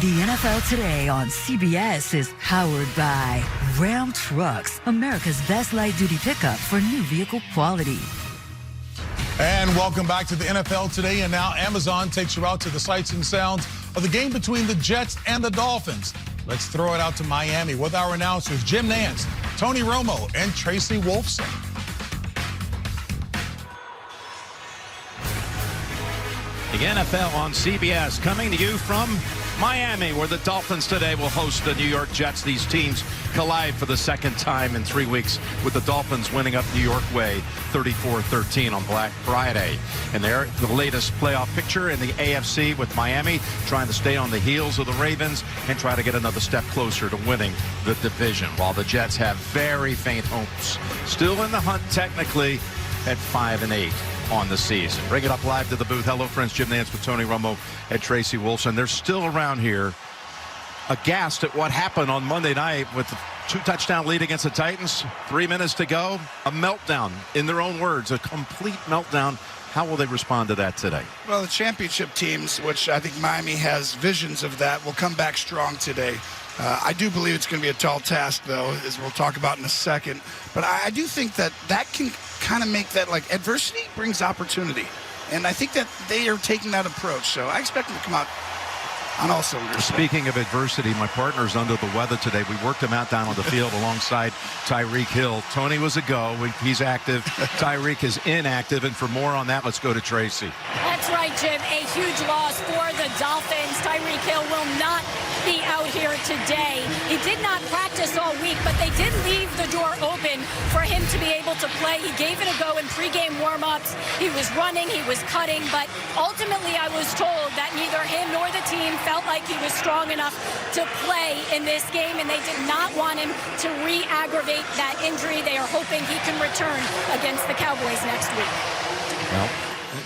The NFL Today on CBS is powered by Ram Trucks, America's best light-duty pickup for new vehicle quality. And welcome back to the NFL Today. And now Amazon takes you out to the sights and sounds of the game between the Jets and the Dolphins. Let's throw it out to Miami with our announcers, Jim Nantz, Tony Romo, and Tracy Wolfson. The NFL on CBS coming to you from Miami, where the Dolphins today will host the New York Jets. These teams collide for the second time in 3 weeks, with the Dolphins winning up New York way 34-13 on Black Friday. And they're the latest playoff picture in the AFC, with Miami trying to stay on the heels of the Ravens and try to get another step closer to winning the division, while the Jets have very faint hopes. Still in the hunt technically at 5-8. On the season. Bring it up live to the booth. Hello, friends. Jim Nantz with Tony Romo and Tracy Wolfson. They're still around here, aghast at what happened on Monday night with the 2-touchdown lead against the Titans. 3 minutes to go. A meltdown, in their own words, a complete meltdown. How will they respond to that today? Well, the championship teams, which I think Miami has visions of that, will come back strong today. I do believe it's going to be a tall task, though, as we'll talk about in a second. But I do think that can kind of make that, like, adversity brings opportunity. And I think that they are taking that approach. So I expect them to come out on all cylinders. Speaking of adversity, my partner's under the weather today. We worked him out down on the field alongside Tyreek Hill. Tony was a go. He's active. Tyreek is inactive. And for more on that, let's go to Tracy. That's right, Jim. A huge loss for the Dolphins. Tyreek Hill will not be out here today. He did not practice all week, but they did leave the door open for him to be able to play. He gave it a go in pregame warm-ups. He was running, he was cutting, but ultimately I was told that neither him nor the team felt like he was strong enough to play in this game, and they did not want him to re-aggravate that injury. They are hoping he can return against the Cowboys next week. Well,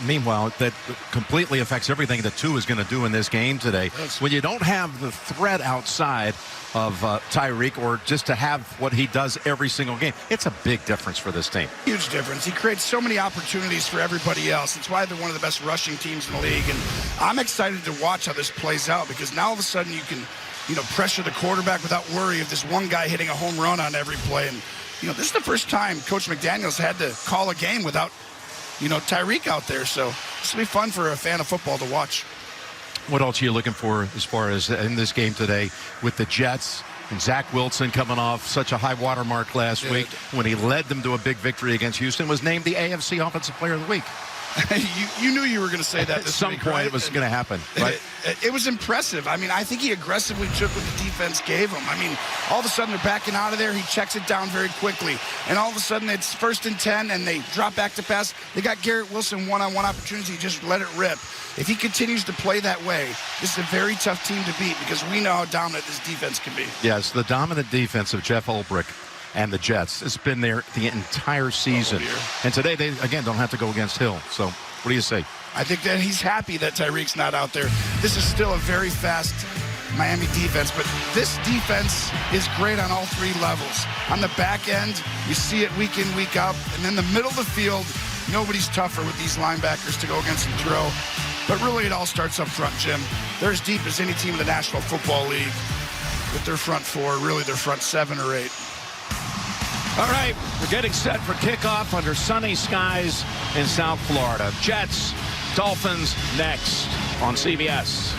meanwhile, that completely affects everything that Tua is going to do in this game today. When you don't have the threat outside of Tyreek, or just to have what he does every single game, it's a big difference for this team. Huge difference. He creates so many opportunities for everybody else. It's why they're one of the best rushing teams in the league. And I'm excited to watch how this plays out, because now all of a sudden you can, pressure the quarterback without worry of this one guy hitting a home run on every play. And, this is the first time Coach McDaniels had to call a game without Tyreek out there. So this will be fun for a fan of football to watch. What else are you looking for as far as in this game today with the Jets and Zach Wilson coming off such a high watermark last week when he led them to a big victory against Houston, was named the AFC Offensive Player of the Week? you knew you were going to say that at some week, point, right? it was going to happen, right? It was impressive. I mean, I think he aggressively took what the defense gave him. I mean, all of a sudden they're backing out of there. He checks it down very quickly. And all of a sudden it's 1st and 10, and they drop back to pass. They got Garrett Wilson one-on-one opportunity. He just let it rip. If he continues to play that way, this is a very tough team to beat, because we know how dominant this defense can be. Yes, the dominant defense of Jeff Ulbrich and the Jets has been there the entire season. And today they, again, don't have to go against Hill. So what do you say? I think that he's happy that Tyreek's not out there. This is still a very fast Miami defense, but this defense is great on all three levels. On the back end, you see it week in, week out. And then the middle of the field, nobody's tougher with these linebackers to go against and throw. But really, it all starts up front, Jim. They're as deep as any team in the National Football League with their front four, really their front 7 or 8. All right, we're getting set for kickoff under sunny skies in South Florida. Jets, Dolphins next on CBS.